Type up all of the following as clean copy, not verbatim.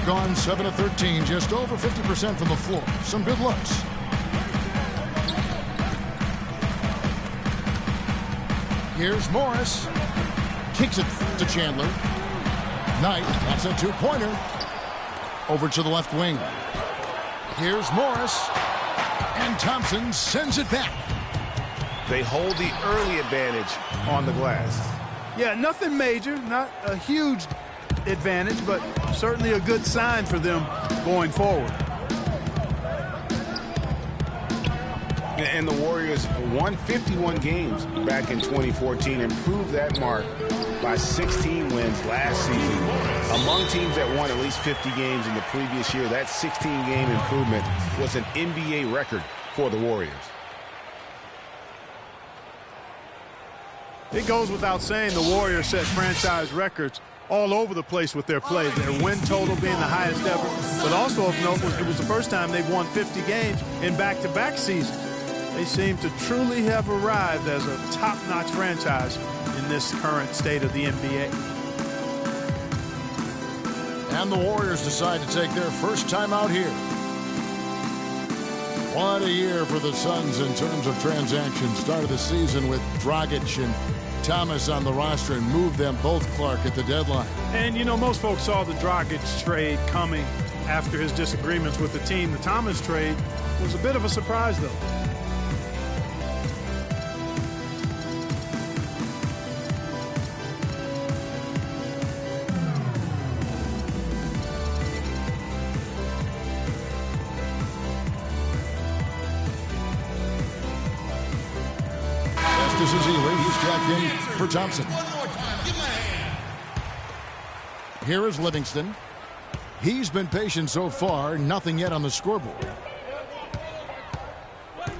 gone 7 of 13, just over 50% from the floor. Some good looks. Here's Morris. Kicks it to Chandler. Knight, that's a two-pointer. Over to the left wing. Here's Morris. And Thompson sends it back. They hold the early advantage on the glass. Yeah, nothing major, not a huge advantage, but certainly a good sign for them going forward. And the Warriors won 51 games back in 2014, improved that mark by 16 wins last season. Among teams that won at least 50 games in the previous year, that 16-game improvement was an NBA record for the Warriors. It goes without saying the Warriors set franchise records all over the place with their play. Their win total being the highest ever, but also of note it was the first time they've won 50 games in back-to-back seasons. They seem to truly have arrived as a top-notch franchise in this current state of the NBA. And the Warriors decide to take their first time out here. What a year for the Suns in terms of transactions. Started the season with Dragic and Thomas on the roster and moved them both, Clark, at the deadline. And, you know, most folks saw the Dragic trade coming after his disagreements with the team. The Thomas trade was a bit of a surprise, though. This is Ely. He's jacked in for Thompson. Here is Livingston. He's been patient so far. Nothing yet on the scoreboard.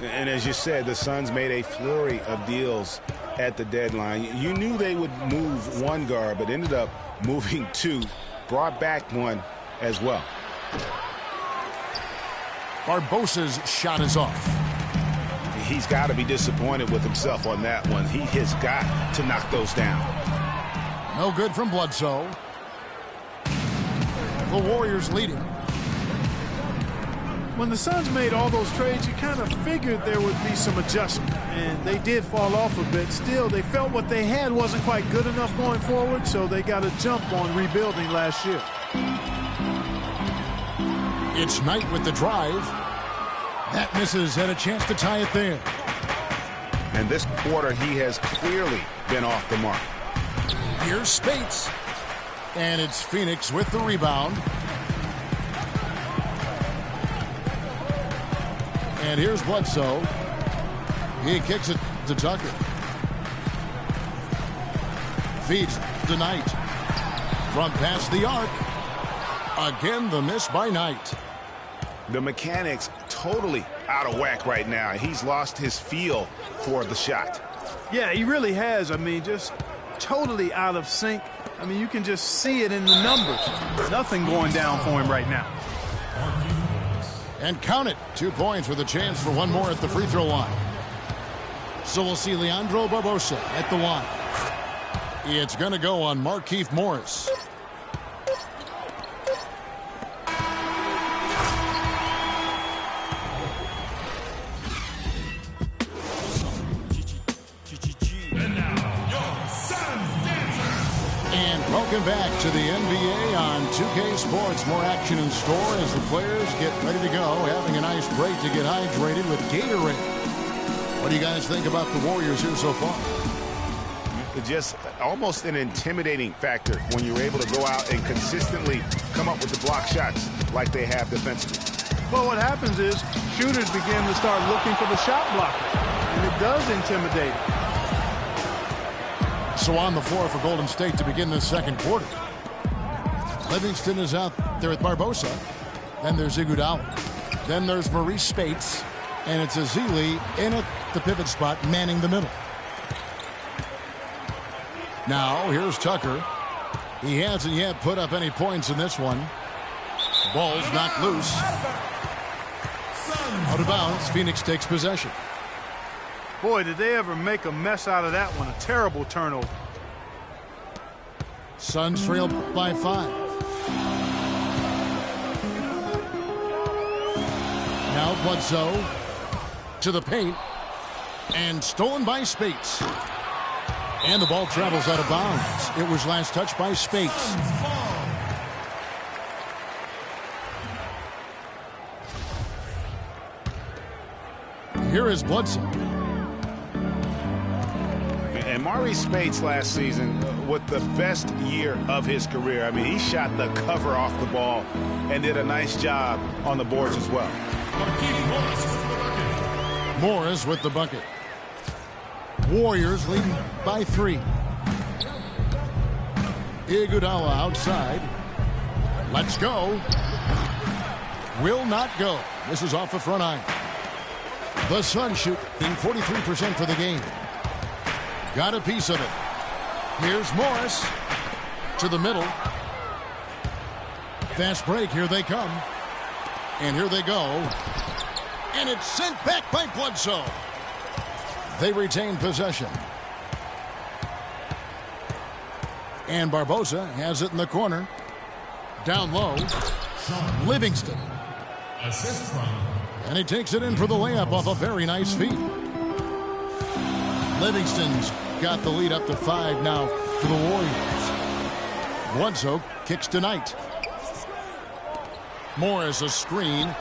And as you said, the Suns made a flurry of deals at the deadline. You knew they would move one guard, but ended up moving two. Brought back one as well. Barbosa's shot is off. He's got to be disappointed with himself on that one. He has got to knock those down. No good from Bledsoe. The Warriors leading. When the Suns made all those trades, you kind of figured there would be some adjustment, and they did fall off a bit. Still, they felt what they had wasn't quite good enough going forward, so they got a jump on rebuilding last year. It's Knight with the drive. That misses, and a chance to tie it there. And this quarter, he has clearly been off the mark. Here's Spates. And it's Phoenix with the rebound. And here's Bledsoe. He kicks it to Tucker. Feeds to Knight. From past the arc. Again, the miss by Knight. The mechanics totally out of whack right now. He's lost his feel for the shot. Yeah, he really has. I mean, just totally out of sync. I mean, you can just see it in the numbers. Nothing going down for him right now. And count it. 2 points with a chance for one more at the free throw line. So we'll see Leandro Barbosa at the line. It's going to go on Markieff Morris. Welcome back to the NBA on 2K Sports. More action in store as the players get ready to go, having a nice break to get hydrated with Gatorade. What do you guys think about the Warriors here so far? Just almost an intimidating factor when you're able to go out and consistently come up with the block shots like they have defensively. Well, what happens is shooters begin to start looking for the shot blocker, and it does intimidate them. So on the floor for Golden State to begin this second quarter. Livingston is out there with Barbosa. Then there's Iguodala. Then there's Maurice Spates. And it's Ezeli in at the pivot spot, manning the middle. Now, here's Tucker. He hasn't yet put up any points in this one. Ball's knocked loose. Out of bounds, Phoenix takes possession. Boy, did they ever make a mess out of that one. A terrible turnover. Suns trail by 5. Bledsoe to the paint. And stolen by Spates. And the ball travels out of bounds. It was last touched by Spates. Here is Bledsoe. And Maurice Spates last season with the best year of his career. I mean, he shot the cover off the ball and did a nice job on the boards as well. Morris with the bucket. Warriors leading by 3. Iguodala outside. Let's go. Will not go. This is off the front iron. The Suns shooting 43% for the game. Got a piece of it. Here's Morris to the middle. Fast break. Here they come. And here they go. And it's sent back by Bledsoe. They retain possession. And Barbosa has it in the corner. Down low. Livingston. Assist from. And he takes it in for the layup off a very nice feed. Livingston's got the lead up to 5 now for the Warriors. Bledsoe kicks tonight. Morris a screen.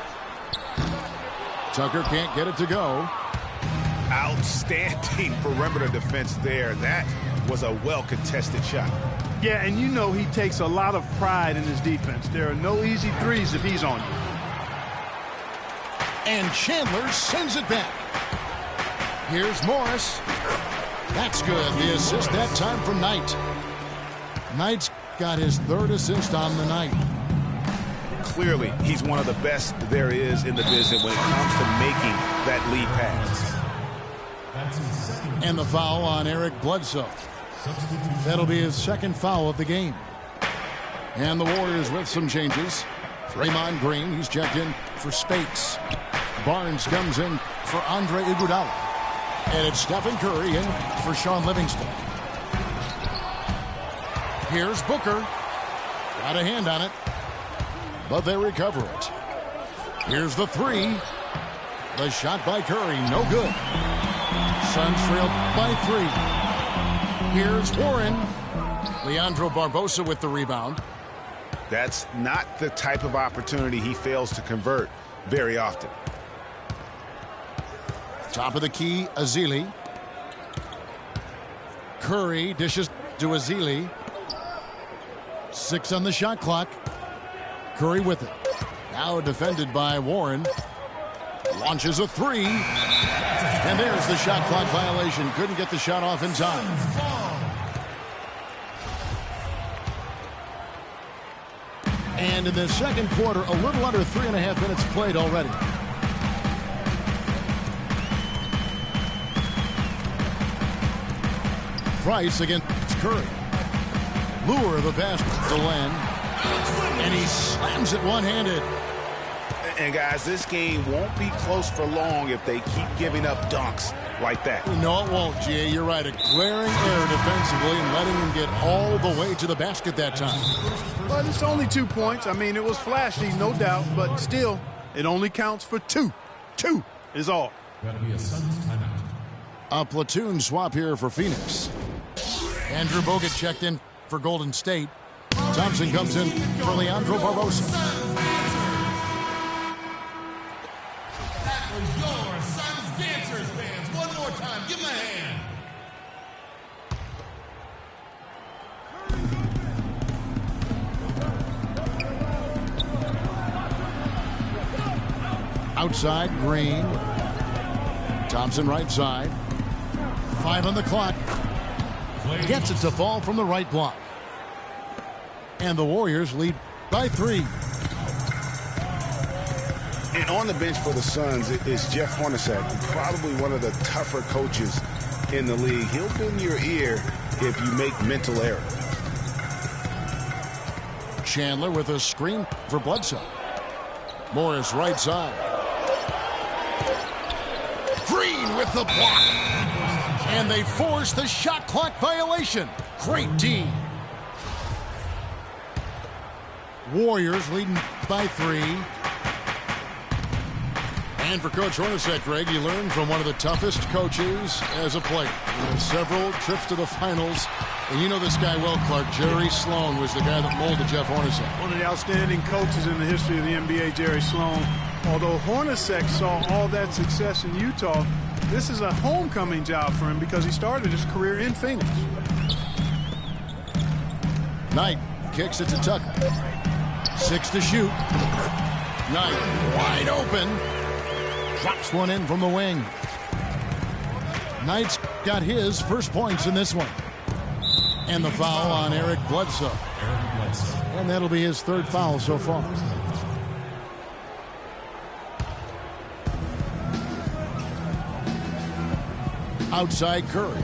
Tucker can't get it to go. Outstanding perimeter defense there. That was a well-contested shot. Yeah, and you know he takes a lot of pride in his defense. There are no easy threes if he's on you. And Chandler sends it back. Here's Morris. That's good. The assist that time from Knight. Knight's got his 3rd assist on the night. Clearly, he's one of the best there is in the business when it comes to making that lead pass. And the foul on Eric Bledsoe. That'll be his 2nd foul of the game. And the Warriors with some changes. Draymond Green, he's checked in for Spates. Barnes comes in for Andre Iguodala. And it's Stephen Curry in for Sean Livingston. Here's Booker. Got a hand on it. But they recover it. Here's the 3. The shot by Curry, no good. Suns trailed by 3. Here's Warren. Leandro Barbosa with the rebound. That's not the type of opportunity he fails to convert very often. Top of the key, Azili. Curry dishes to Azili. 6 on the shot clock. Curry with it. Now defended by Warren. Launches a 3. And there's the shot clock violation. Couldn't get the shot off in time. And in the second quarter, a little under 3.5 minutes played already. Price against Curry. Lure the pass to Len. And he slams it one-handed. And guys, this game won't be close for long if they keep giving up dunks like that. No, it won't, G.A. You're right. A glaring error defensively and letting him get all the way to the basket that time. But it's only 2 points. I mean, it was flashy, no doubt, but still, it only counts for 2. 2 is all. That'll be a Suns timeout. A platoon swap here for Phoenix. Andrew Bogut checked in for Golden State. Thompson comes in for Leandro Barbosa. That was your Suns Dancers, fans. One more time. Give them a hand. Outside, Green. Thompson right side. 5 on the clock. Gets it to fall from the right block. And the Warriors lead by 3. And on the bench for the Suns is Jeff Hornacek, probably one of the tougher coaches in the league. He'll bend your ear if you make mental errors. Chandler with a screen for Bledsoe. Morris right side. Green with the block. And they force the shot clock violation. Great D. Warriors leading by 3. And for Coach Hornacek, Greg, you learned from one of the toughest coaches as a player. Several trips to the finals. And you know this guy well, Clark. Jerry Sloan was the guy that molded Jeff Hornacek. One of the outstanding coaches in the history of the NBA, Jerry Sloan. Although Hornacek saw all that success in Utah, this is a homecoming job for him because he started his career in Phoenix. Knight kicks it to Tucker. 6 to shoot. Knight wide open. Drops one in from the wing. Knight's got his first points in this one. And the foul on Eric Bledsoe. And that'll be his 3rd foul so far. Outside Curry.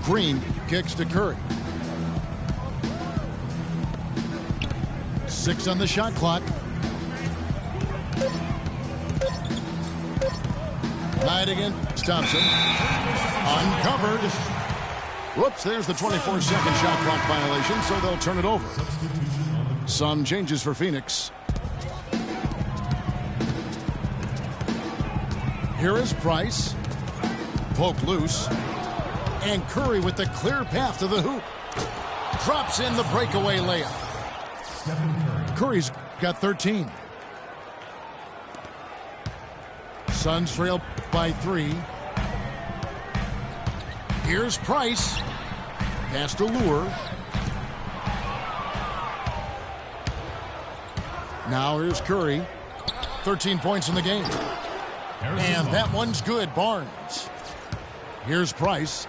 Green kicks to Curry. 6 on the shot clock. Knight against Thompson. Uncovered. Whoops, there's the 24-second shot clock violation, so they'll turn it over. Some changes for Phoenix. Here is Price. Poke loose. And Curry with the clear path to the hoop. Drops in the breakaway layup. Curry's got 13. Suns trail by 3. Here's Price. Pass to Lure. Now here's Curry. 13 points in the game. And that one's good, Barnes. Here's Price.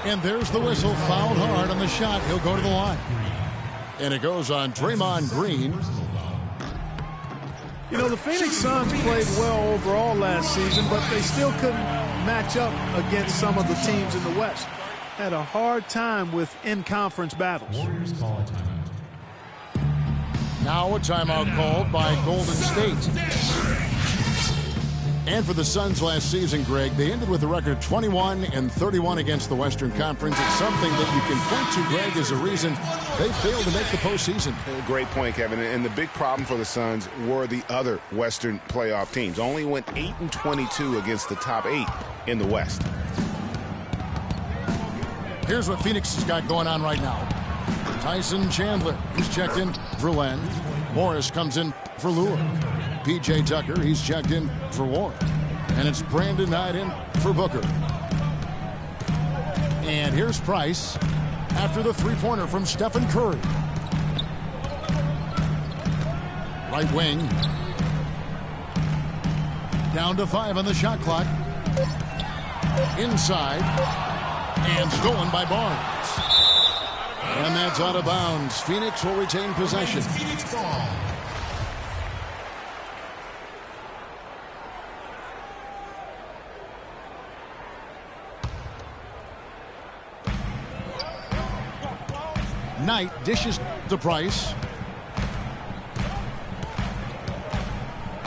And there's the whistle. Fouled hard on the shot. He'll go to the line. And it goes on Draymond Green. You know, the Phoenix Suns played well overall last season, but they still couldn't match up against some of the teams in the West. Had a hard time with in-conference battles. Now a timeout called by Golden State. And for the Suns last season, Greg, they ended with a record 21-31 against the Western Conference. It's something that you can point to, Greg, as a reason they failed to make the postseason. Great point, Kevin. And the big problem for the Suns were the other Western playoff teams. Only went 8-22 against the top 8 in the West. Here's what Phoenix has got going on right now. Tyson Chandler, he's checked in for Len. Morris comes in for Lure. P.J. Tucker, he's checked in for Warren. And it's Brandon Knight in for Booker. And here's Price after the three-pointer from Stephen Curry. Right wing. Down to 5 on the shot clock. Inside. And stolen by Barnes. And that's out of bounds. Phoenix will retain possession. Phoenix ball. Knight dishes to Price.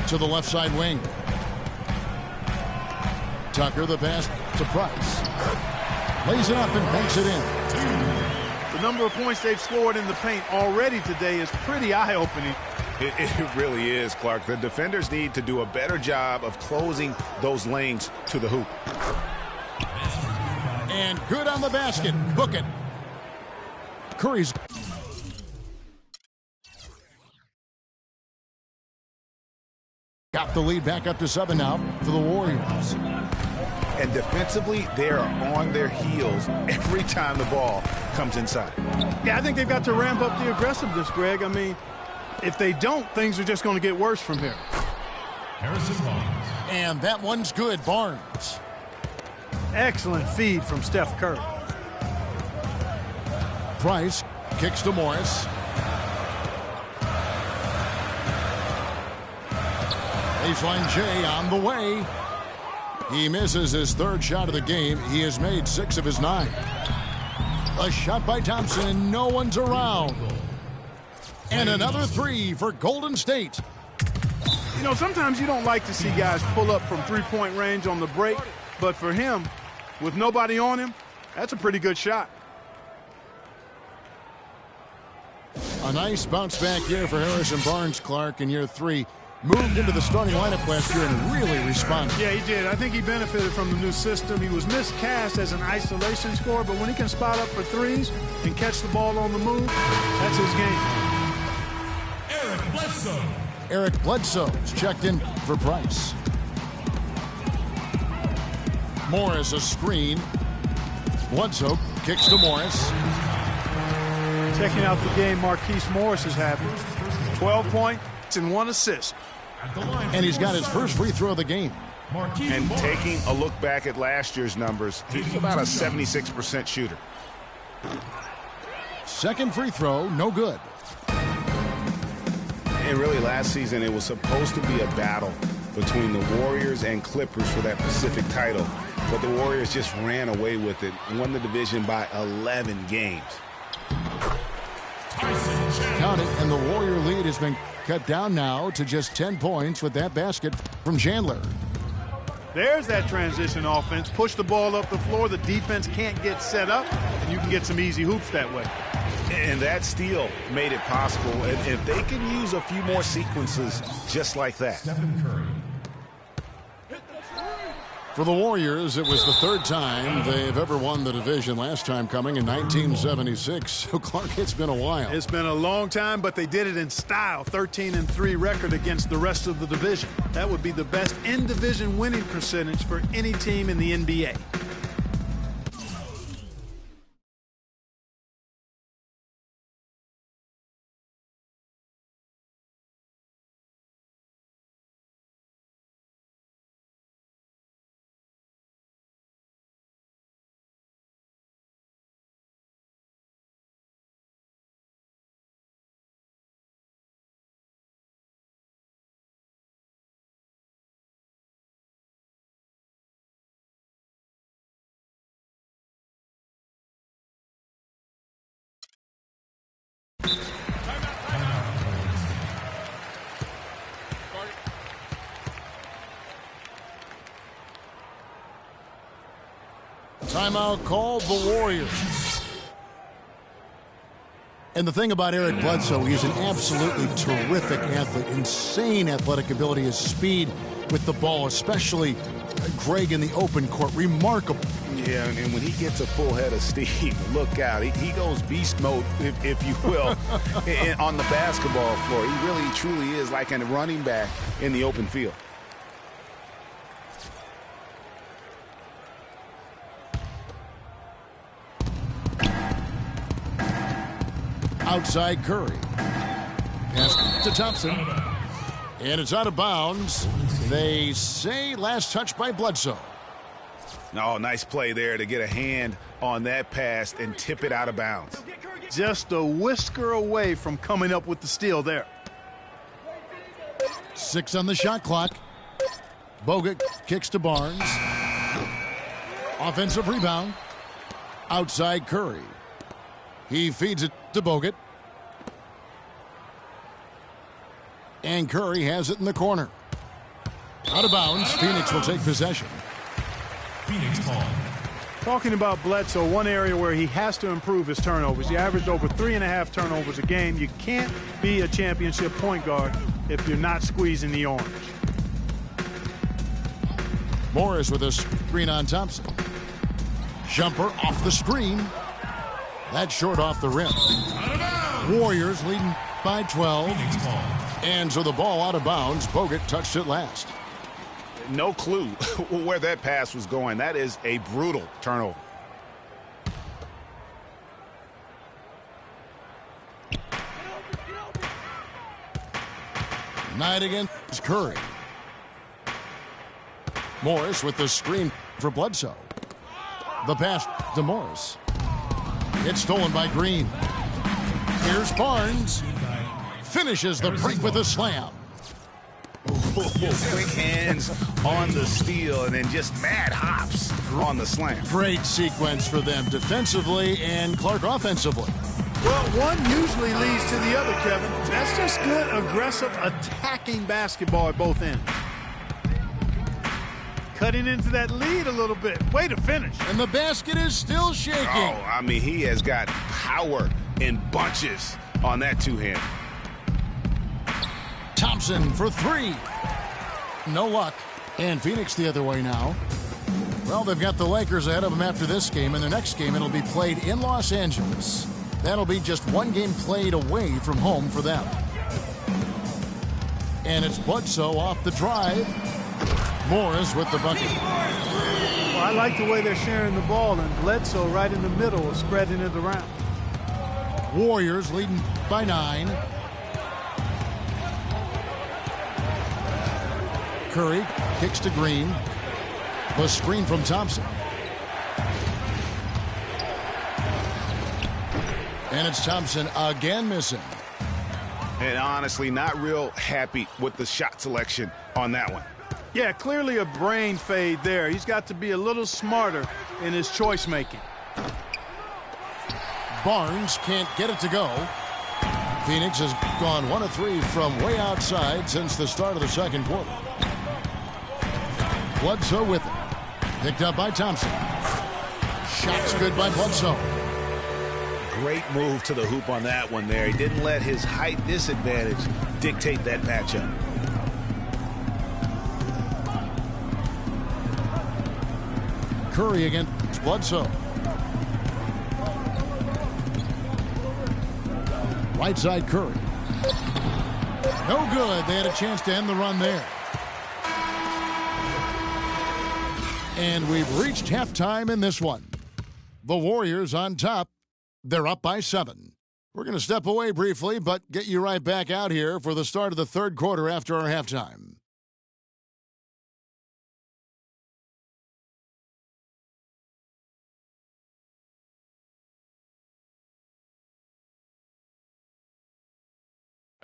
To the left side wing. Tucker, the pass to Price. Lays it up and banks it in. The number of points they've scored in the paint already today is pretty eye-opening. It really is, Clark. The defenders need to do a better job of closing those lanes to the hoop. And good on the basket. Book it. Curry's got the lead back up to 7 now for the Warriors. And defensively, they are on their heels every time the ball comes inside. Yeah, I think they've got to ramp up the aggressiveness, Greg. I mean, if they don't, things are just going to get worse from here. And that one's good, Barnes. Excellent feed from Steph Curry. Price kicks to Morris. Baseline J on the way. He misses his 3rd shot of the game. He has made 6 of his 9. A shot by Thompson, and no one's around. And another 3 for Golden State. You know, sometimes you don't like to see guys pull up from three-point range on the break, but for him, with nobody on him, that's a pretty good shot. A nice bounce-back year for Harrison Barnes, Clark, in year 3. Moved into the starting lineup last year and really responded. Yeah, he did. I think he benefited from the new system. He was miscast as an isolation scorer, but when he can spot up for threes and catch the ball on the move, that's his game. Eric Bledsoe. Eric Bledsoe is checked in for Price. Morris a screen. Bledsoe kicks to Morris. Checking out the game Marquise Morris is having. 12 points and 1 assist. And he's got his first free throw of the game. And taking a look back at last year's numbers, he's about a 76% shooter. Second free throw, no good. And really last season it was supposed to be a battle between the Warriors and Clippers for that Pacific title. But the Warriors just ran away with it and won the division by 11 games. Count it, and the Warrior lead has been cut down now to just 10 points with that basket from Chandler. There's that transition offense. Push the ball up the floor. The defense can't get set up, and you can get some easy hoops that way. And that steal made it possible. And if they can use a few more sequences just like that. For the Warriors, it was the third time they've ever won the division, last time coming in 1976. So, Clark, it's been a while. It's been a long time, but they did it in style. 13-3 record against the rest of the division. That would be the best in-division winning percentage for any team in the NBA. Timeout called the Warriors. And the thing about Eric Bledsoe, he's an absolutely terrific athlete. Insane athletic ability, his speed with the ball, especially Greg in the open court. Remarkable. Yeah, and when he gets a full head of steam, look out. He goes beast mode, if you will, on the basketball floor. He really, truly is like a running back in the open field. Outside Curry. Pass to Thompson. And it's out of bounds. They say last touch by Bledsoe. Oh, nice play there to get a hand on that pass and tip it out of bounds. Just a whisker away from coming up with the steal there. 6 on the shot clock. Bogut kicks to Barnes. Offensive rebound. Outside Curry. He feeds it to Bogut. And Curry has it in the corner. Out of bounds. Phoenix will take possession. Phoenix ball. Talking about Bledsoe, one area where he has to improve his turnovers. He averaged over 3.5 turnovers a game. You can't be a championship point guard if you're not squeezing the orange. Morris with a screen on Thompson. Jumper off the screen. That's short off the rim. Warriors leading by 12. And so the ball out of bounds. Bogut touched it last. No clue where that pass was going. That is a brutal turnover. Knight against Curry. Morris with the screen for Bledsoe. The pass to Morris. It's stolen by Green. Here's Barnes. Finishes the break with a slam. Quick hands on the steal and then just mad hops on the slam. Great sequence for them defensively and Clark offensively. Well, one usually leads to the other, Kevin. That's just good, aggressive, attacking basketball at both ends. Cutting into that lead a little bit. Way to finish. And the basket is still shaking. Oh, I mean, he has got power in bunches on that two-hand. Thompson for three. No luck. And Phoenix the other way now. Well, they've got the Lakers ahead of them after this game, and the next game it'll be played in Los Angeles. That'll be just one game played away from home for them. And it's Bledsoe off the drive. Morris with the bucket. Well, I like the way they're sharing the ball, and Bledsoe right in the middle is spreading it around. Warriors leading by 9. Curry kicks to Green. The screen from Thompson. And it's Thompson again missing. And honestly, not real happy with the shot selection on that one. Yeah, clearly a brain fade there. He's got to be a little smarter in his choice making. Barnes can't get it to go. Phoenix has gone 1 of 3 from way outside since the start of the second quarter. Bledsoe with it. Picked up by Thompson. Shot's good by Bledsoe. Great move to the hoop on that one there. He didn't let his height disadvantage dictate that matchup. Curry against Bledsoe. Right side Curry. No good. They had a chance to end the run there. And we've reached halftime in this one. The Warriors on top. They're up by 7. We're going to step away briefly, but get you right back out here for the start of the third quarter after our halftime.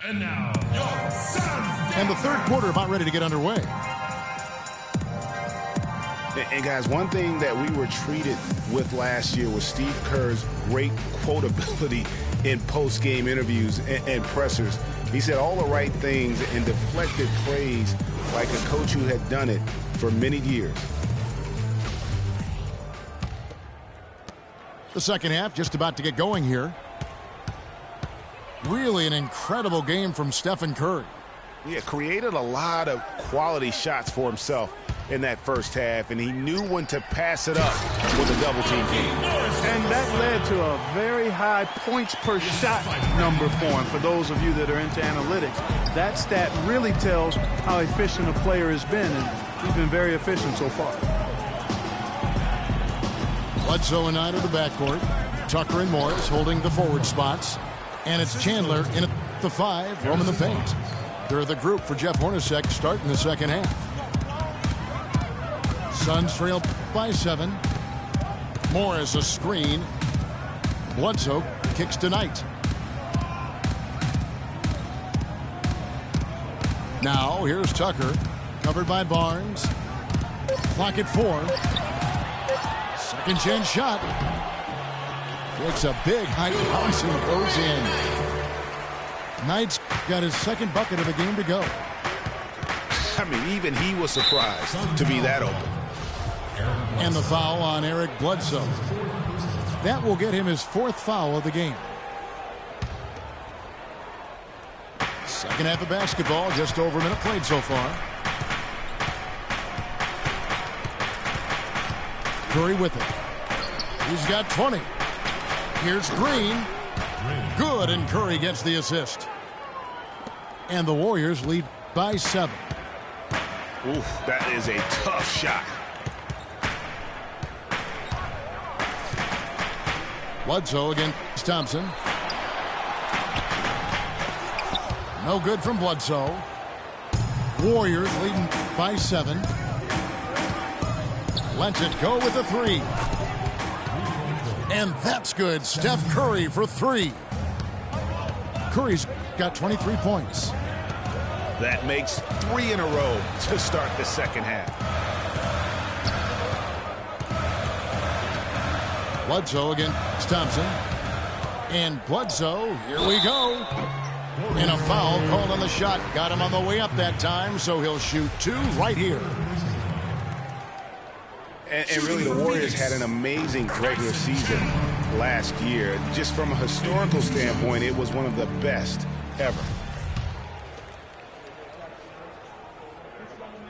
And now, your Suns. And the third quarter about ready to get underway. And guys, one thing that we were treated with last year was Steve Kerr's great quotability in post-game interviews and pressers. He said all the right things and deflected praise like a coach who had done it for many years. The second half just about to get going here. Really an incredible game from Stephen Curry. Yeah, created a lot of quality shots for himself in that first half, and he knew when to pass it up with a double team game. And that led to a very high points per shot number for him. For those of you that are into analytics, that stat really tells how efficient a player has been, and he's been very efficient so far. Bledsoe and 9 of the backcourt. Tucker and Morris holding the forward spots. And it's Chandler in at the 5, roaming the paint. They're the group for Jeff Hornacek starting the second half. Suns trail by 7. Morris a screen. Bledsoe kicks to Knight. Now here's Tucker, covered by Barnes. Clock at 4. Second chance shot. Takes a big height bounce and goes in. Knight's got his second bucket of the game to go. I mean, even he was surprised to be that open. And the foul on Eric Bledsoe. That will get him his 4th foul of the game. Second half of basketball, just over a minute played so far. Curry with it. He's got 20. Here's Green. Good, and Curry gets the assist. And the Warriors lead by 7. Oof, that is a tough shot. Bledsoe against Thompson. No good from Bledsoe. Warriors leading by 7. Lets it go with a 3. And that's good. Steph Curry for 3. Curry's got 23 points. That makes 3 in a row to start the second half. Bledsoe against Thompson. And Bledsoe, here we go. And a foul called on the shot. Got him on the way up that time, so he'll shoot 2 right here. And really, the Warriors had an amazing regular season. last year. Just from a historical standpoint, it was one of the best ever.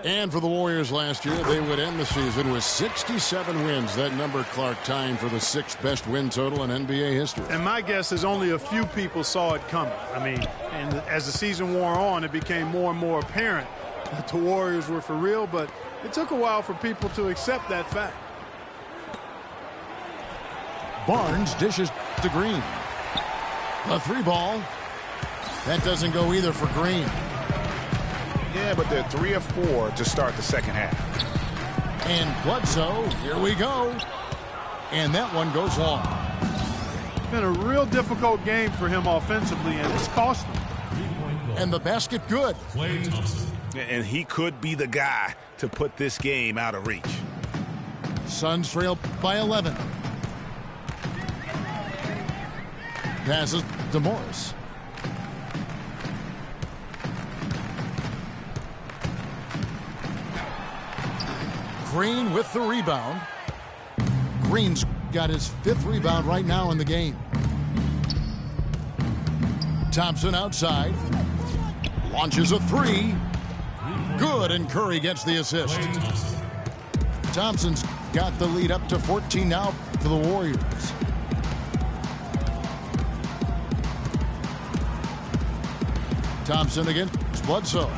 And for the Warriors last year, they would end the season with 67 wins. That number, Clark, tying for the 6th best win total in NBA history. And my guess is only a few people saw it coming. I mean, and as the season wore on, it became more and more apparent that the Warriors were for real, but it took a while for people to accept that fact. Barnes dishes to Green. A 3-ball. That doesn't go either for Green. Yeah, but they're 3 of 4 to start the second half. And Bledsoe, here we go. And that one goes long. It's been a real difficult game for him offensively, and it's cost him. And the basket good. And he could be the guy to put this game out of reach. Suns trail by 11. Passes to Morris. Green with the rebound. Green's got his 5th rebound right now in the game. Thompson outside. Launches a 3. Good, and Curry gets the assist. Thompson's got the lead up to 14 now for the Warriors. Thompson against Bledsoe.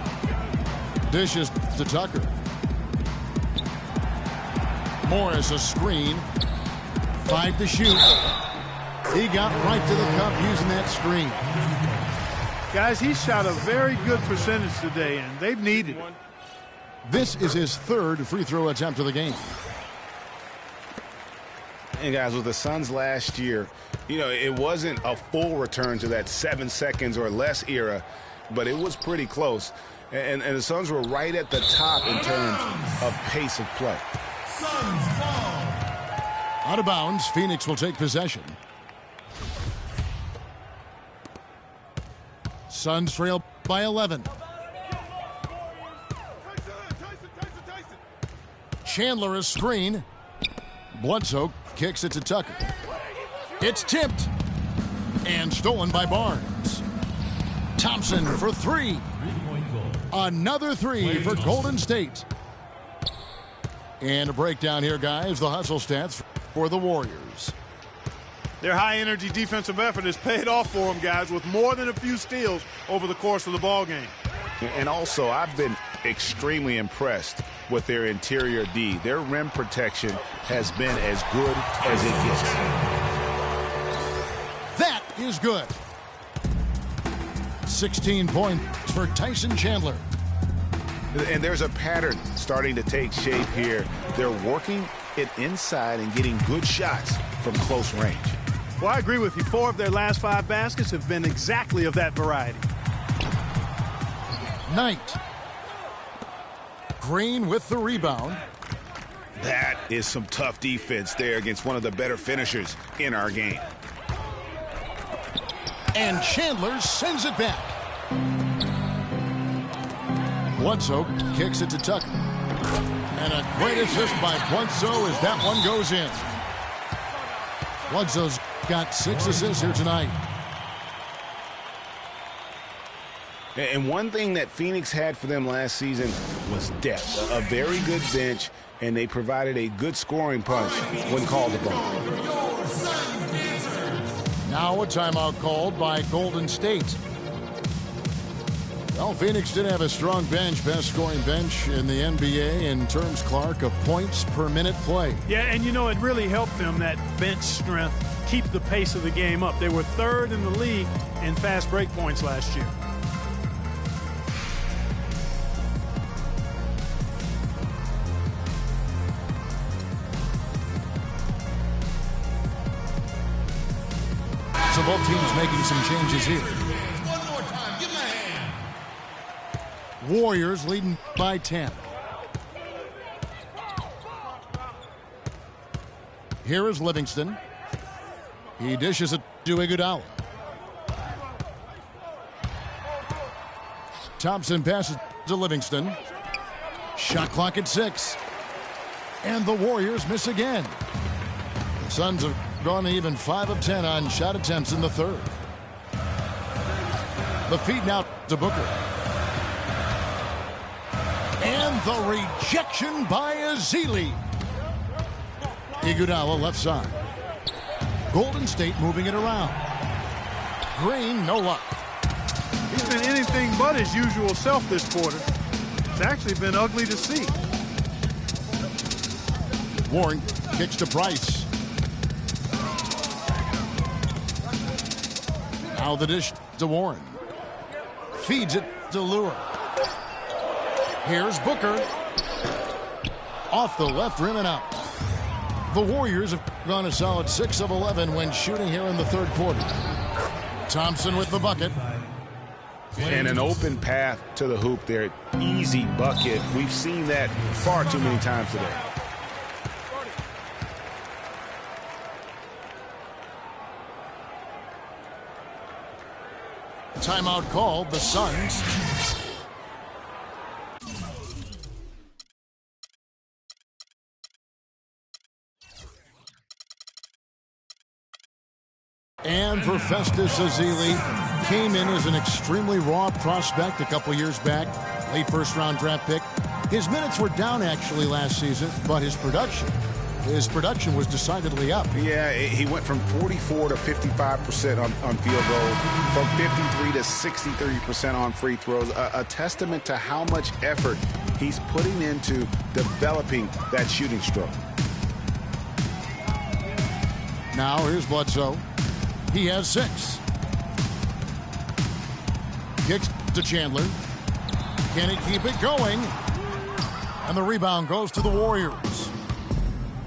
Dishes to Tucker. Morris a screen. 5 to shoot. He got right to the cup using that screen. Guys, he shot a very good percentage today, and they've needed it. This is his 3rd free throw attempt of the game. And guys, with the Suns last year, you know, it wasn't a full return to that 7 seconds or less era, but it was pretty close. And the Suns were right at the top in terms of pace of play. Suns ball. Out of bounds, Phoenix will take possession. Suns trail by 11. Chandler a screen. Bledsoe kicks it to Tucker. It's tipped and stolen by Barnes. Thompson for 3. Another 3 for Golden State. And a breakdown here, guys. The hustle stats for the Warriors. Their high-energy defensive effort has paid off for them, guys, with more than a few steals over the course of the ballgame. And also, I've been extremely impressed with their interior D. Their rim protection has been as good as it gets. That is good. 16 points for Tyson Chandler. And there's a pattern starting to take shape here. They're working it inside and getting good shots from close range. Well, I agree with you. 4 of their last 5 baskets have been exactly of that variety. Knight. Green with the rebound. That is some tough defense there against one of the better finishers in our game. And Chandler sends it back. Bledsoe kicks it to Tucker. And a great assist by Bledsoe as that one goes in. Bledsoe's got 6 assists here tonight. And one thing that Phoenix had for them last season was depth. A very good bench, and they provided a good scoring punch when called upon. Now a timeout called by Golden State. Well, Phoenix did have a strong bench, best scoring bench in the NBA in terms, Clark, of points per minute play. Yeah, and you know, it really helped them, that bench strength, keep the pace of the game up. They were 3rd in the league in fast break points last year. So both teams making some changes here. One more time, give me a hand. Warriors leading by 10. Here is Livingston. He dishes it to Iguodala. Thompson passes to Livingston. Shot clock at 6. And the Warriors miss again. The Suns have gone even 5 of 10 on shot attempts in the third. The feed now to Booker. And the rejection by Ezeli. Iguodala left side. Golden State moving it around. Green, no luck. He's been anything but his usual self this quarter. It's actually been ugly to see. Warren kicks to Price. Now the dish to Warren. Feeds it to Lure. Here's Booker. Off the left rim and out. The Warriors have gone a solid 6 of 11 when shooting here in the third quarter. Thompson with the bucket. And an open path to the hoop there. Easy bucket. We've seen that far too many times today. Timeout called. The Suns. And for Festus Ezeli, came in as an extremely raw prospect a couple years back, late first-round draft pick. His minutes were down actually last season, but his production was decidedly up. Yeah, he went from 44 to 55% on field goals, from 53 to 63% on free throws. A testament to how much effort he's putting into developing that shooting stroke. Now here's Bledsoe. He has 6. Kicks to Chandler. Can he keep it going? And the rebound goes to the Warriors.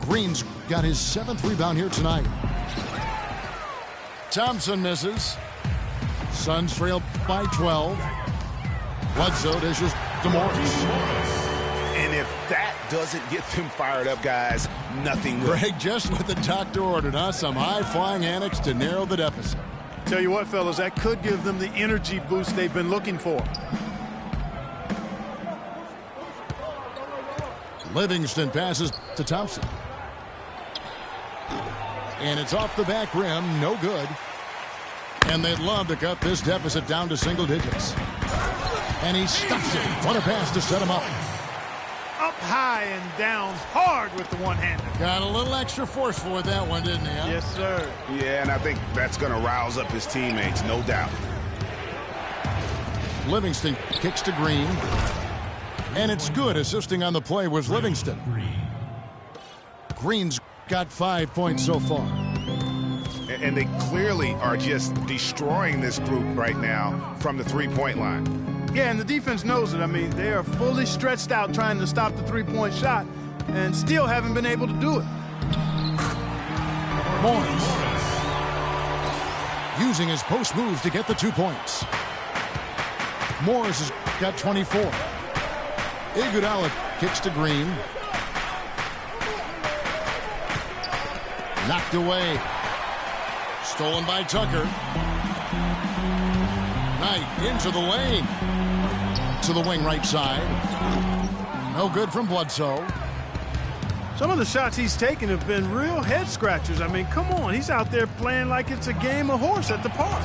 Green's got his 7th rebound here tonight. Thompson misses. Suns trail by 12. Bledsoe dishes to Morris. And if that doesn't get them fired up, guys, nothing will. Greg, just what the doctor ordered, huh? Some high-flying annex to narrow the deficit. Tell you what, fellas, that could give them the energy boost they've been looking for. Livingston passes to Thompson. And it's off the back rim, no good. And they'd love to cut this deficit down to single digits. And he stuffs it. What a pass to set him up. Up high and down hard with the one-hander. Got a little extra forceful with that one, didn't he? Huh? Yes, sir. Yeah, and I think that's going to rouse up his teammates, no doubt. Livingston kicks to Green. And it's good. Assisting on the play was Livingston. Green's got 5 points so far. And they clearly are just destroying this group right now from the three-point line. Yeah, and the defense knows it. I mean, they are fully stretched out trying to stop the three-point shot and still haven't been able to do it. Morris using his post moves to get the 2 points. Morris has got 24. Iguodala kicks to Green. Knocked away. Stolen by Tucker. Knight into the lane. To the wing right side. No good from Bledsoe. Some of the shots he's taken have been real head scratchers. I mean, come on. He's out there playing like it's a game of horse at the park.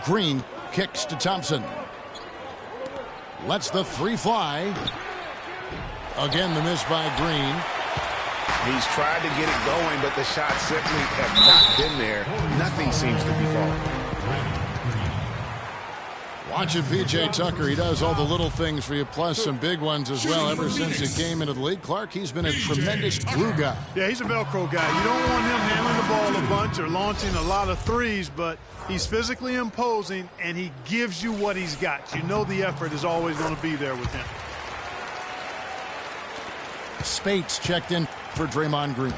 Green kicks to Thompson. Lets the 3 fly. Again, the miss by Green. He's tried to get it going, but the shots simply have not been there. Nothing seems to be falling. Watching P.J. Tucker, he does all the little things for you, plus some big ones as well. Ever since he came into the league, Clark, he's been a tremendous glue guy. Yeah, he's a Velcro guy. You don't want him handling the ball a bunch or launching a lot of threes, but he's physically imposing, and he gives you what he's got. You know the effort is always going to be there with him. Spates checked in for Draymond Green.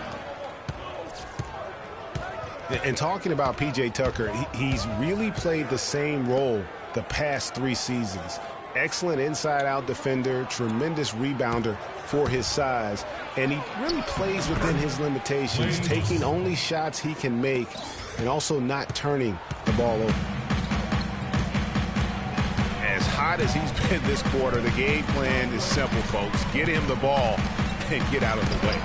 And talking about P.J. Tucker, he's really played the same role the past 3 seasons. Excellent inside-out defender, tremendous rebounder for his size, and he really plays within his limitations, taking only shots he can make and also not turning the ball over. As hot as he's been this quarter, the game plan is simple, folks. Get him the ball and get out of the way.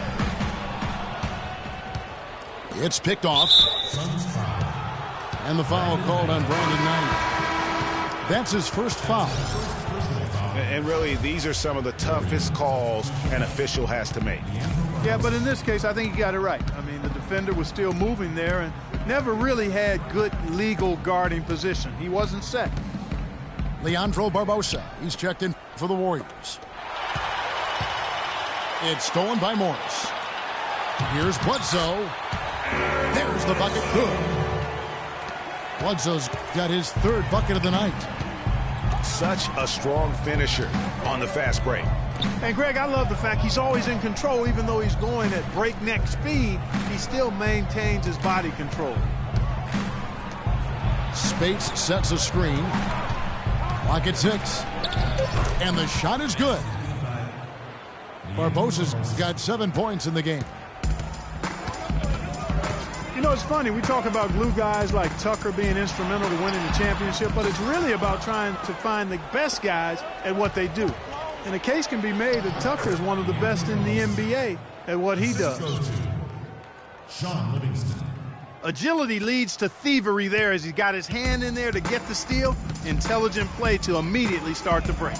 It's picked off. And the foul called on Brandon Knight. That's his first foul. And really, these are some of the toughest calls an official has to make. Yeah, but in this case, I think he got it right. I mean, the defender was still moving there and never really had good legal guarding position. He wasn't set. Leandro Barbosa. He's checked in for the Warriors. It's stolen by Morris. Here's Bledsoe. There's the bucket. Good. Bledsoe's got his third bucket of the night. Such a strong finisher on the fast break. And, Greg, I love the fact he's always in control. Even though he's going at breakneck speed, he still maintains his body control. Spates sets a screen. Clock at 6. And the shot is good. Barbosa's got 7 points in the game. You know, it's funny. We talk about glue guys like Tucker being instrumental to winning the championship, but it's really about trying to find the best guys at what they do. And a case can be made that Tucker is one of the best in the NBA at what he does. Agility leads to thievery there as he got his hand in there to get the steal. Intelligent play to immediately start the break.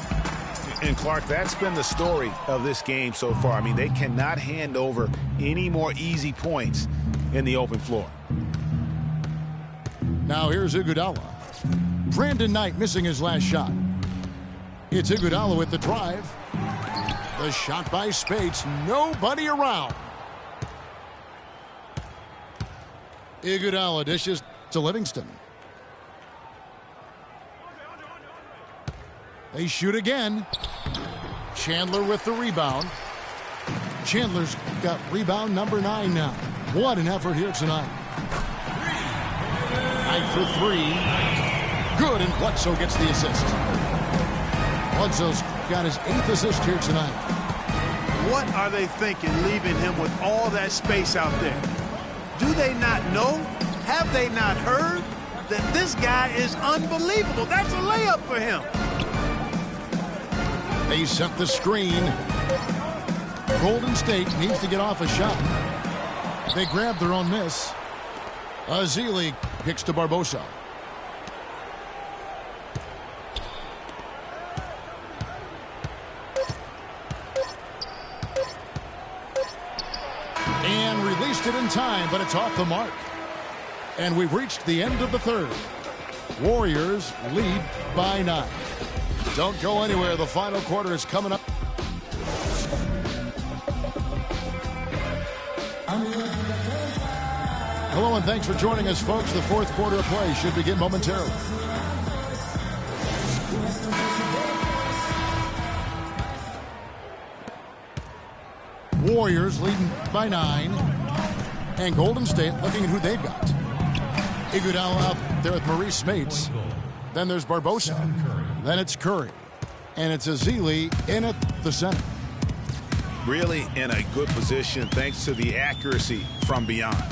And, Clark, that's been the story of this game so far. I mean, they cannot hand over any more easy points in the open floor. Now here's Iguodala. Brandon Knight missing his last shot. It's Iguodala with the drive. The shot by Spates. Nobody around. Iguodala dishes to Livingston. They shoot again. Chandler with the rebound. Chandler's got rebound number 9 now. What an effort here tonight. Knight for 3. Good, and Bledsoe gets the assist. Bledsoe's got his 8th assist here tonight. What are they thinking leaving him with all that space out there? Do they not know? Have they not heard that this guy is unbelievable? That's a layup for him. They set the screen. Golden State needs to get off a shot. They grab their own miss. Azili kicks to Barbosa. And released it in time, but it's off the mark. And we've reached the end of the third. Warriors lead by 9. Don't go anywhere. The final quarter is coming up. Hello and thanks for joining us, folks. The fourth quarter of play should begin momentarily. Warriors leading by 9. And Golden State looking at who they've got. Iguodala out there with Maurice Spates. Then there's Barbosa. Then it's Curry. And it's Azili in at the center. Really in a good position thanks to the accuracy from beyond.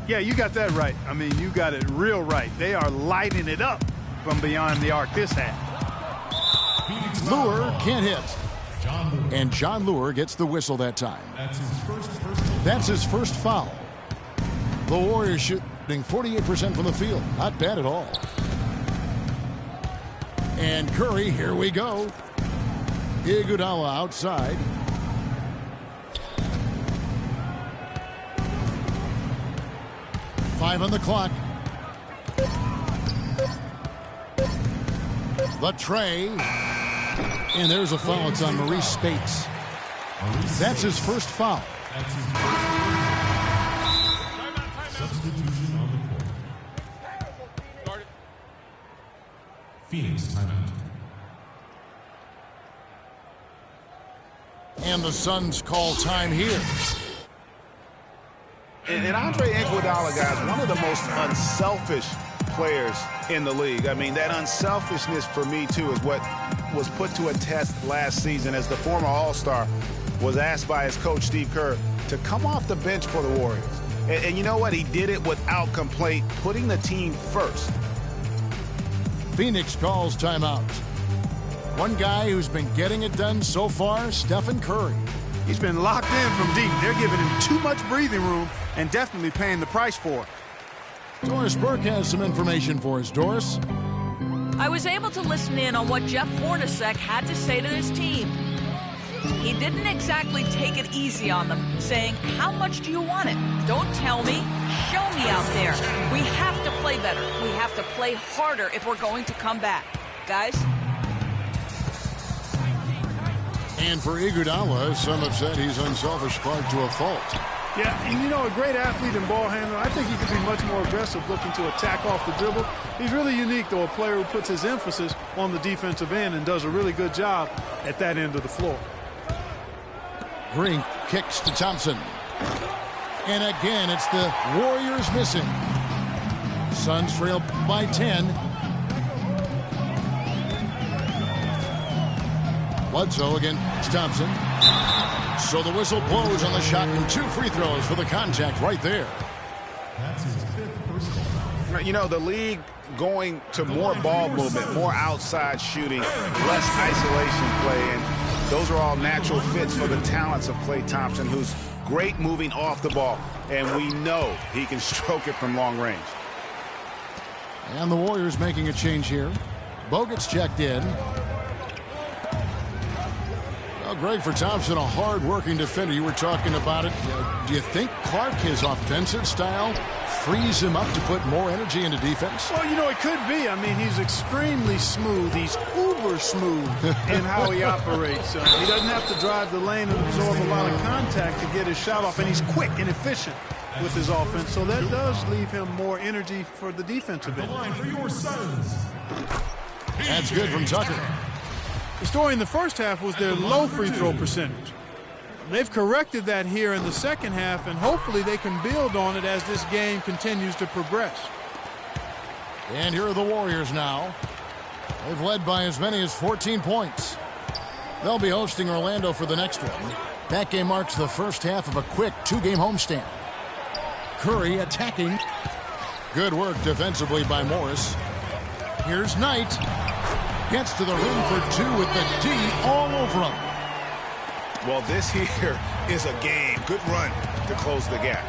Yeah, you got that right. I mean, you got it real right. They are lighting it up from beyond the arc this half. Lure can't hit. And John Lure gets the whistle that time. That's his first foul. The Warriors shooting 48% from the field. Not bad at all. And Curry, here we go. Iguodala outside. Five on the clock. The tray. And there's a foul. It's on Maurice Spates. That's his first foul. Substitution on the court. Phoenix timeout. And the Suns call time here. And Andre Iguodala, guys, one of the most unselfish players in the league. I mean, that unselfishness for me, too, is what was put to a test last season as the former All-Star was asked by his coach, Steve Kerr, to come off the bench for the Warriors. And you know what? He did it without complaint, putting the team first. Phoenix calls timeout. One guy who's been getting it done so far, Stephen Curry. He's been locked in from deep. They're giving him too much breathing room, and definitely paying the price for it. Doris Burke has some information for us. Doris? I was able to listen in on what Jeff Hornacek had to say to his team. He didn't exactly take it easy on them, saying, how much do you want it? Don't tell me, show me out there. We have to play better. We have to play harder if we're going to come back. Guys? And for Iguodala, some have said he's unselfish Clark to a fault. Yeah, and you know, a great athlete and ball handler, I think he could be much more aggressive looking to attack off the dribble. He's really unique, though, a player who puts his emphasis on the defensive end and does a really good job at that end of the floor. Green kicks to Thompson. And again, it's the Warriors missing. Suns trail by 10. Bledsoe against Thompson. So the whistle blows on the shot and 2 free throws for the contact right there. That's his 5th personal. You know, the league going to more ball movement, more outside shooting, less isolation play, and those are all natural fits for the talents of Klay Thompson, who's great moving off the ball, and we know he can stroke it from long range. And the Warriors making a change here. Bogut's checked in. Well, Greg, for Thompson, a hard-working defender. You were talking about it. Do you think Clark, his offensive style, frees him up to put more energy into defense? Well, you know, it could be. I mean, he's extremely smooth. He's uber smooth in how he operates. He doesn't have to drive the lane and absorb a lot of contact to get his shot off, and he's quick and efficient with his offense. So that does leave him more energy for the defensive end. The line for your Suns. That's good from Tucker. The story in the first half was their low free throw percentage. They've corrected that here in the second half, and hopefully they can build on it as this game continues to progress. And here are the Warriors now. They've led by as many as 14 points. They'll be hosting Orlando for the next one. That game marks the first half of a quick 2-game homestand. Curry attacking. Good work defensively by Morris. Here's Knight. Gets to the rim for 2 with the D all over him. Well, this here is a game. Good run to close the gap.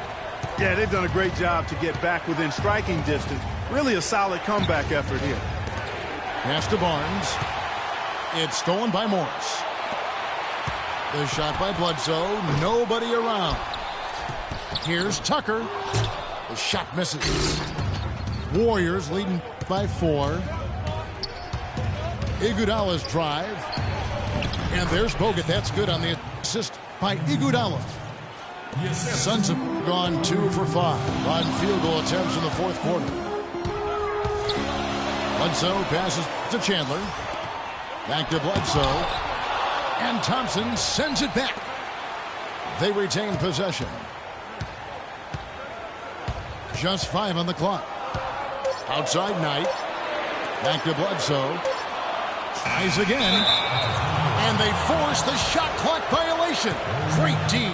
Yeah, they've done a great job to get back within striking distance. Really a solid comeback effort here. Pass to Barnes. It's stolen by Morris. The shot by Bledsoe. Nobody around. Here's Tucker. The shot misses. Warriors leading by 4. Iguodala's drive. And there's Bogut. That's good on the assist by Iguodala. Suns have gone 2 for 5 on field goal attempts in the fourth quarter. Bledsoe passes to Chandler. Back to Bledsoe. And Thompson sends it back. They retain possession. Just 5 on the clock. Outside Knight. Back to Bledsoe. Tries again. And they force the shot clock violation. Great D.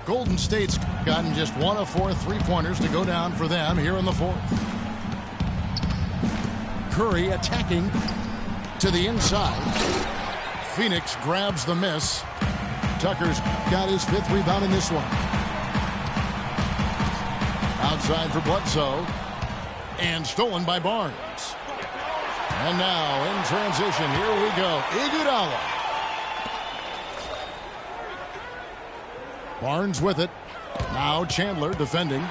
Golden State's gotten just 1 of 4 3-pointers to go down for them here in the fourth. Curry attacking to the inside. Phoenix grabs the miss. Tucker's got his 5th rebound in this one. Outside for Bledsoe. And stolen by Barnes. And now in transition, here we go. Iguodala. Barnes with it. Now Chandler defending.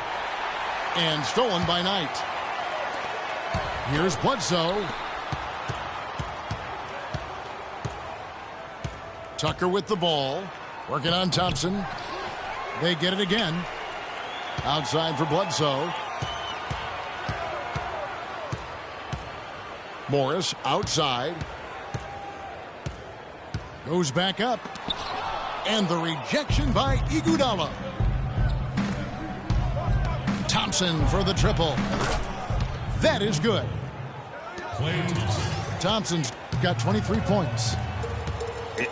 And stolen by Knight. Here's Bledsoe. Tucker with the ball. Working on Thompson. They get it again. Outside for Bledsoe. Morris outside. Goes back up. And the rejection by Iguodala. Thompson for the triple. That is good. Thompson's got 23 points.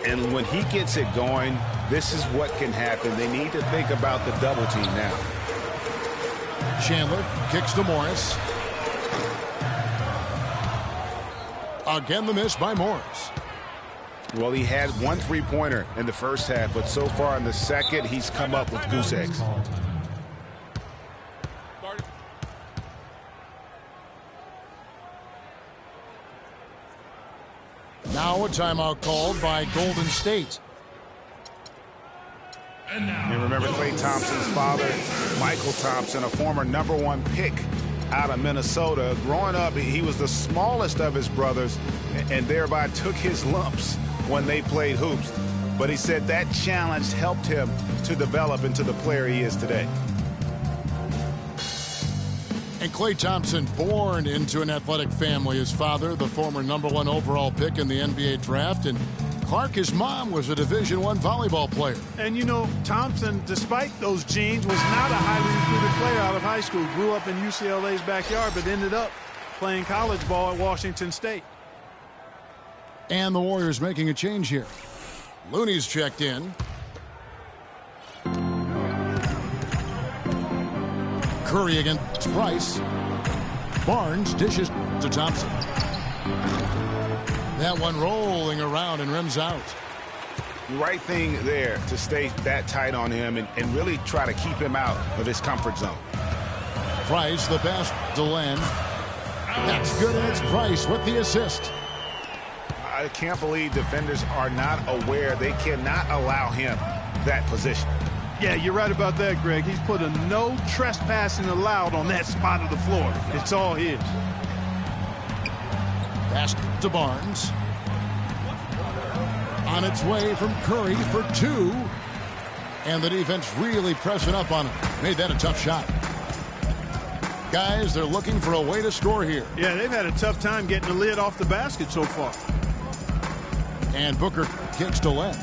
And when he gets it going, this is what can happen. They need to think about the double team now. Chandler kicks to Morris. Again, the miss by Morris. Well, he had one three-pointer in the first half, but so far in the second, he's come up with goose eggs. Now a timeout called by Golden State. And remember Klay Thompson's father, Michael Thompson, a former #1 pick out of Minnesota. Growing up, he was the smallest of his brothers and thereby took his lumps when they played hoops. But he said that challenge helped him to develop into the player he is today. And Klay Thompson, born into an athletic family. His father, the former #1 overall pick in the NBA draft, and Clark, his mom, was a Division I volleyball player. And, you know, Thompson, despite those genes, was not a highly recruited player out of high school. Grew up in UCLA's backyard, but ended up playing college ball at Washington State. And the Warriors making a change here. Looney's checked in. Curry against Price. Barnes dishes to Thompson. That one rolling around and rims out. The right thing there to stay that tight on him and really try to keep him out of his comfort zone. Price, the pass to Len. That's good, and it's Price with the assist. I can't believe defenders are not aware. They cannot allow him that position. Yeah, you're right about that, Greg. He's put a no trespassing allowed on that spot of the floor. It's all his. Pass to Barnes. On its way from Curry for two. And the defense really pressing up on him. Made that a tough shot. Guys, they're looking for a way to score here. Yeah, they've had a tough time getting the lid off the basket so far. And Booker kicks to Len.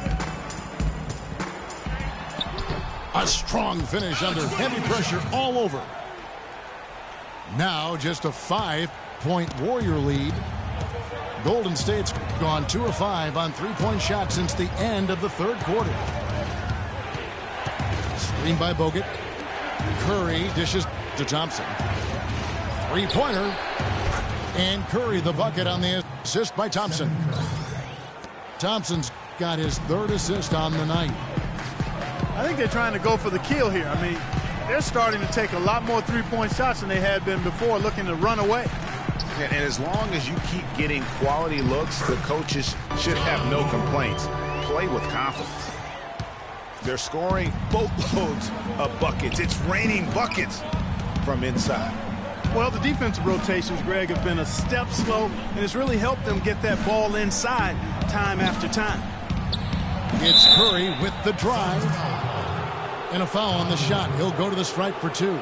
A strong finish under heavy pressure all over. Now just a 5-point Warrior lead. Golden State's gone 2 of 5 on three-point shots since the end of the third quarter. Screen by Bogut. Curry dishes to Thompson. Three-pointer. And Curry the bucket on the assist by Thompson. Thompson's got his third assist on the night. I think they're trying to go for the kill here. I mean, they're starting to take a lot more three-point shots than they had been before, looking to run away. And as long as you keep getting quality looks, the coaches should have no complaints. Play with confidence. They're scoring boatloads of buckets. It's raining buckets from inside. Well, the defensive rotations, Greg, have been a step slow, and it's really helped them get that ball inside time after time. It's Curry with the drive. And a foul on the shot. He'll go to the stripe for two.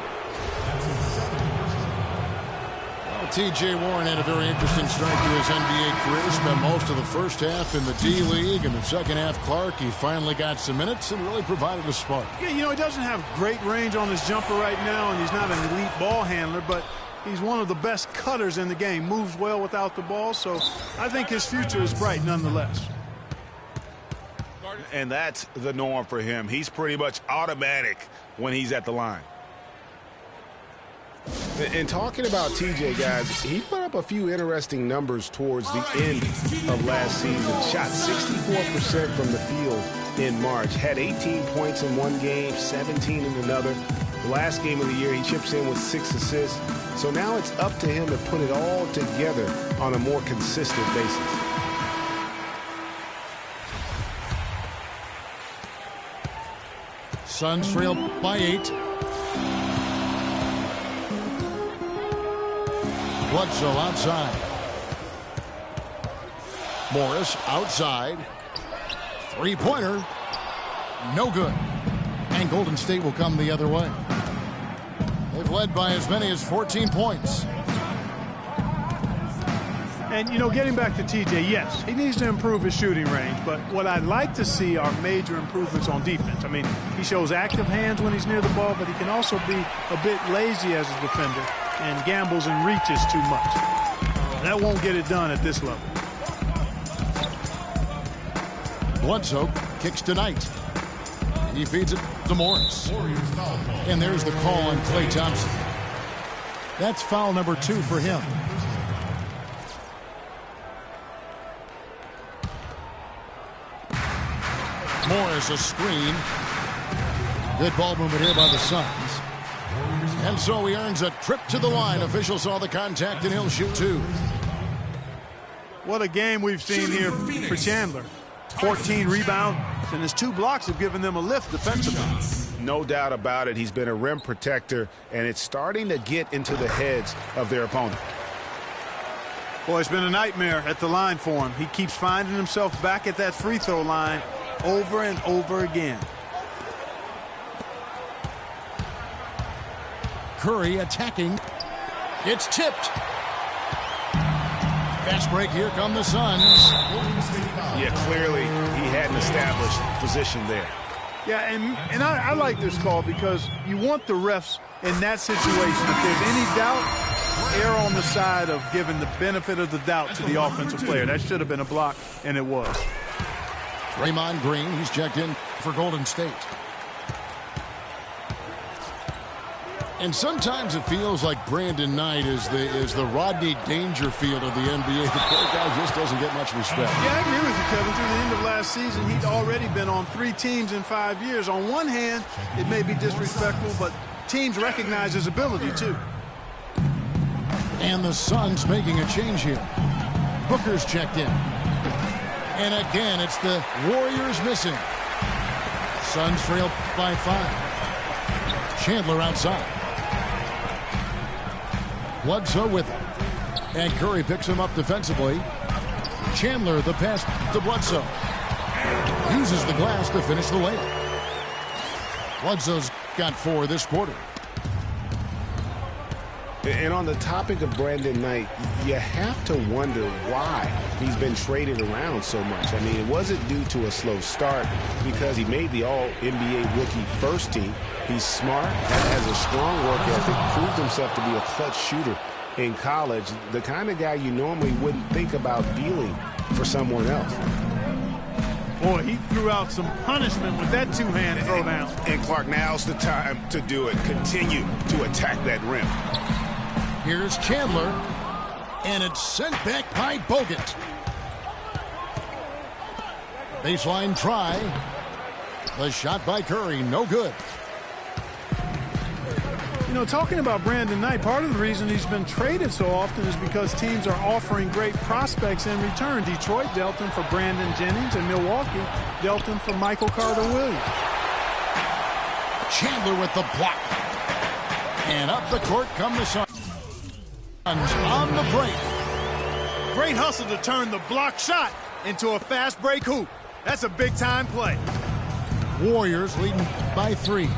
Well, T.J. Warren had a very interesting start to his NBA career. Spent most of the first half in the D-League. In the second half, Clark, he finally got some minutes and really provided a spark. Yeah, you know, he doesn't have great range on his jumper right now, and he's not an elite ball handler, but he's one of the best cutters in the game. Moves well without the ball, so I think his future is bright nonetheless. And that's the norm for him. He's pretty much automatic when he's at the line. And talking about TJ, guys, he put up a few interesting numbers towards the end of last season. Shot 64% from the field in March. Had 18 points in one game, 17 in another. The last game of the year, he chips in with 6 assists. So now it's up to him to put it all together on a more consistent basis. Suns trail by 8. Bledsoe outside. Morris outside. Three-pointer. No good. And Golden State will come the other way. They've led by as many as 14 points. And, you know, getting back to TJ, yes, he needs to improve his shooting range. But what I'd like to see are major improvements on defense. I mean, he shows active hands when he's near the ball, but he can also be a bit lazy as a defender and gambles and reaches too much. That won't get it done at this level. Bledsoe kicks to Knight. He feeds it to Morris. And there's the call on Klay Thompson. That's foul number 2 for him. Morris a screen. Good ball movement here by the Suns. And so he earns a trip to the line. Official saw the contact and he'll shoot 2. What a game we've seen here for Chandler. 14 rebounds, and his 2 blocks have given them a lift defensively. No doubt about it. He's been a rim protector, and it's starting to get into the heads of their opponent. Boy, it's been a nightmare at the line for him. He keeps finding himself back at that free throw line over and over again. Curry attacking. It's tipped. Fast break. Here come the Suns. Yeah, clearly he hadn't established position there. Yeah, and I like this call because you want the refs in that situation. If there's any doubt, err on the side of giving the benefit of the doubt to the offensive player. That should have been a block, and it was. Draymond Green, he's checked in for Golden State. And sometimes it feels like Brandon Knight is the Rodney Dangerfield of the NBA. The poor guy just doesn't get much respect. Yeah, I agree with you, Kevin. Through the end of last season, he'd already been on 3 teams in 5 years. On one hand, it may be disrespectful, but teams recognize his ability, too. And the Suns making a change here. Booker's checked in. And again, it's the Warriors missing. Suns trail by 5. Chandler outside. Bledsoe with him. And Curry picks him up defensively. Chandler, the pass to Bledsoe. Uses the glass to finish the layup. Bledsoe's got 4 this quarter. And on the topic of Brandon Knight, you have to wonder why he's been traded around so much. I mean, it wasn't due to a slow start because he made the All-NBA rookie first team. He's smart, has a strong work ethic, proved himself to be a clutch shooter in college, the kind of guy you normally wouldn't think about dealing for someone else. Boy, he threw out some punishment with that 2-hand throwdown. And Clark, now's the time to do it. Continue to attack that rim. Here's Chandler, and it's sent back by Bogut. Baseline try. The shot by Curry, no good. You know, talking about Brandon Knight, part of the reason he's been traded so often is because teams are offering great prospects in return. Detroit dealt him for Brandon Jennings, and Milwaukee dealt him for Michael Carter-Williams. Chandler with the block. And up the court come the Suns on the break. Great hustle to turn the block shot into a fast break hoop. That's a big-time play. Warriors leading by 3.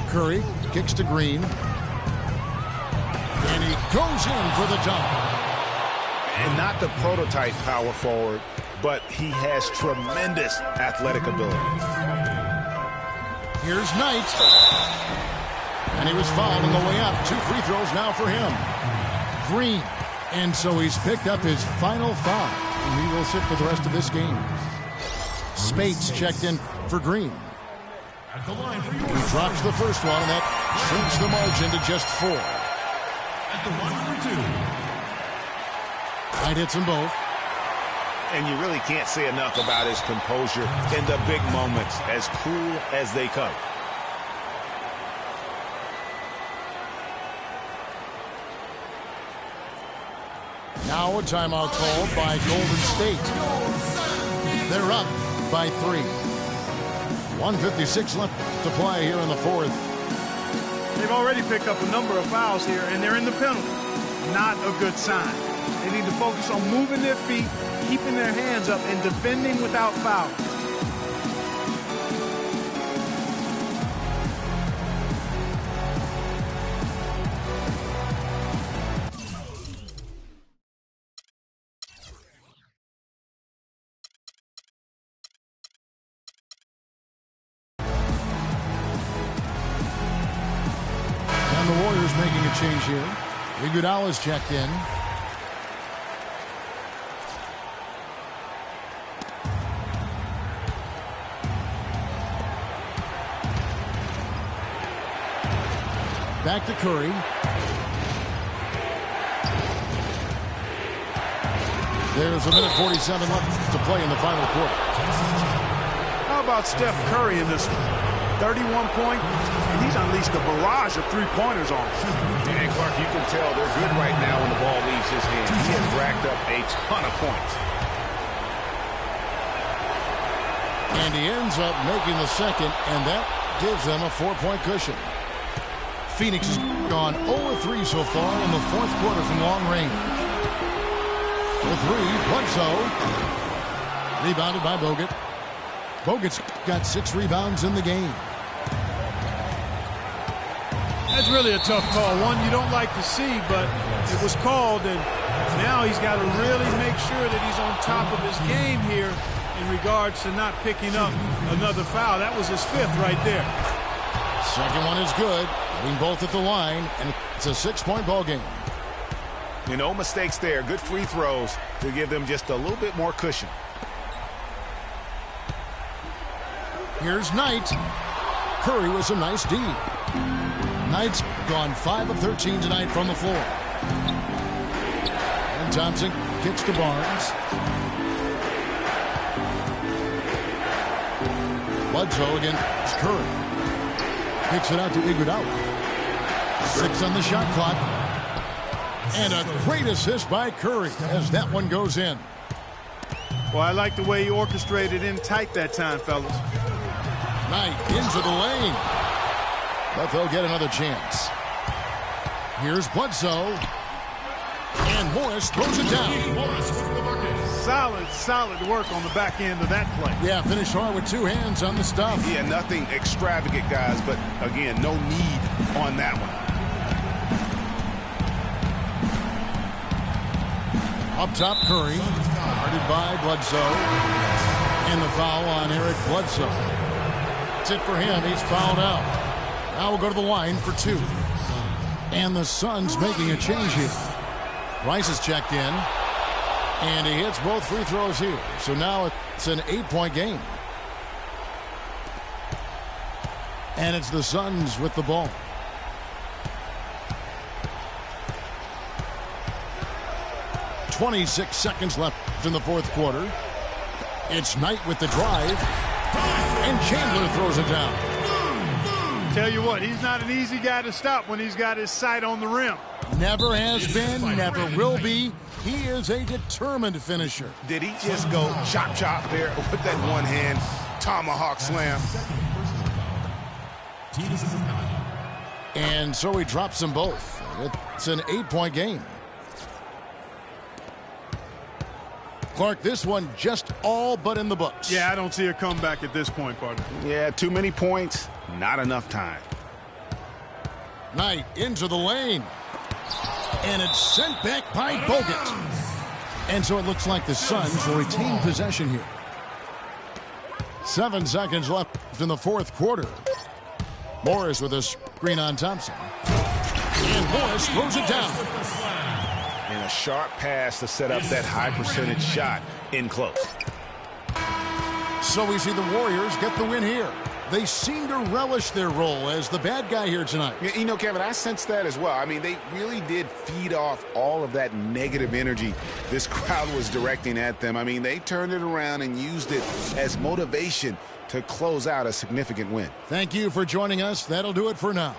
Curry kicks to Green. And he goes in for the dunk. And not the prototype power forward, but he has tremendous athletic ability. Here's Knight. And he was fouled on the way up. 2 free throws now for him. Green. And so he's picked up his final foul. And he will sit for the rest of this game. Spates checked in for Green. At the line for He drops the first one, and that shrinks the margin to just 4. At the line for 2. Knight hits them both. And you really can't say enough about his composure in the big moments, as cool as they come. Now a timeout called by Golden State. They're up by 3. 1:56 left to play here in the 4th. They've already picked up a number of fouls here, and they're in the penalty. Not a good sign. They need to focus on moving their feet, keeping their hands up, and defending without foul. And the Warriors making a change here. Iguodala's checked in. Back to Curry. There's a minute 47 left to play in the final quarter. about Steph Curry in this one? 31 points, and he's unleashed a barrage of three-pointers on him. And Clark, you can tell they're good right now when the ball leaves his hand. He has racked up a ton of points. And he ends up making the second, and that gives them a 4-point cushion. Phoenix has gone 0-3 so far in the fourth quarter from long range. The three, Bledsoe. Rebounded by Bogut. Bogut's got 6 rebounds in the game. That's really a tough call. One you don't like to see, but it was called, and now he's got to really make sure that he's on top of his game here in regards to not picking up another foul. That was his 5th right there. Second one is good. Hitting both at the line, and it's a 6-point ball game. No mistakes there. Good free throws to give them just a little bit more cushion. Here's Knight. Curry with some nice D. Knight's gone 5 of 13 tonight from the floor. And Thompson kicks to Barnes. Bledsoe against Curry. Kicks it out to Iguodala. 6 on the shot clock. And a great assist by Curry as that one goes in. Well, I like the way he orchestrated in tight that time, fellas. Knight into the lane. But they'll get another chance. Here's Bledsoe. And Morris throws it down. Solid work on the back end of that play. Yeah, finished hard with 2 hands on the stuff. Yeah, nothing extravagant, guys, but again, no need on that one. Up top, Curry. Guarded by Bledsoe. And the foul on Eric Bledsoe. That's it for him. He's fouled out. Now we'll go to the line for 2. And the Suns making a change here. Rice is checked in. And he hits both free throws here. So now it's an 8-point game. And it's the Suns with the ball. .26 seconds left in the fourth quarter. It's Knight with the drive. And Chandler throws it down. Tell you what, he's not an easy guy to stop when he's got his sight on the rim. Never has been, never will be. He is a determined finisher. Did he just go chop there with that one hand tomahawk slam? And so he drops them both. It's an 8-point game. Clark, this one just all but in the books. Yeah, I don't see a comeback at this point, partner. Yeah, too many points, not enough time. Knight into the lane. And it's sent back by Bogut. And so it looks like the Suns will retain possession here. 7 seconds left in the fourth quarter. Morris with a screen on Thompson. And Morris throws it down. And a sharp pass to set up that high percentage shot in close. So we see the Warriors get the win here. They seem to relish their role as the bad guy here tonight. You know, Kevin, I sense that as well. I mean, they really did feed off all of that negative energy this crowd was directing at them. I mean, they turned it around and used it as motivation to close out a significant win. Thank you for joining us. That'll do it for now.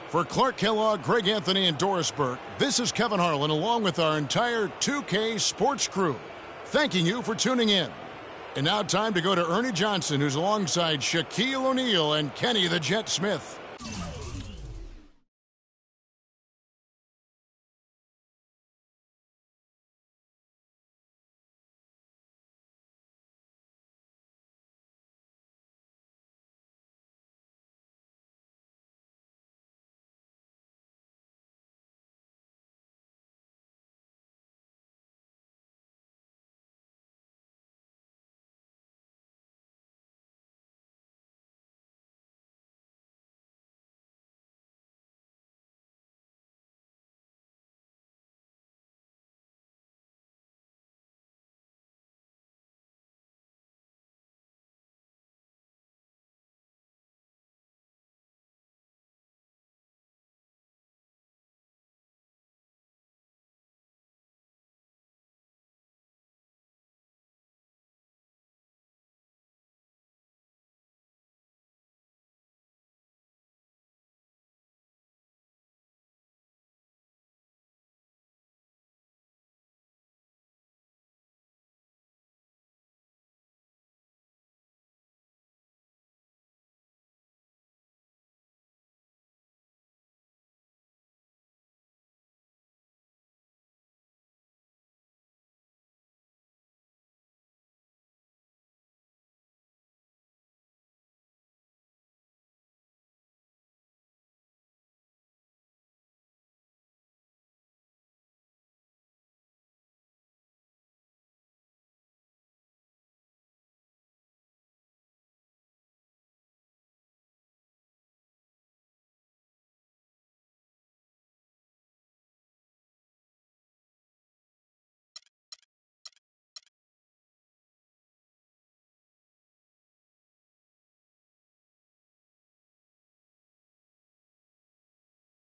For Clark Kellogg, Greg Anthony, and Doris Burke, this is Kevin Harlan along with our entire 2K sports crew. Thanking you for tuning in. And now time to go to Ernie Johnson, who's alongside Shaquille O'Neal and Kenny the Jet Smith.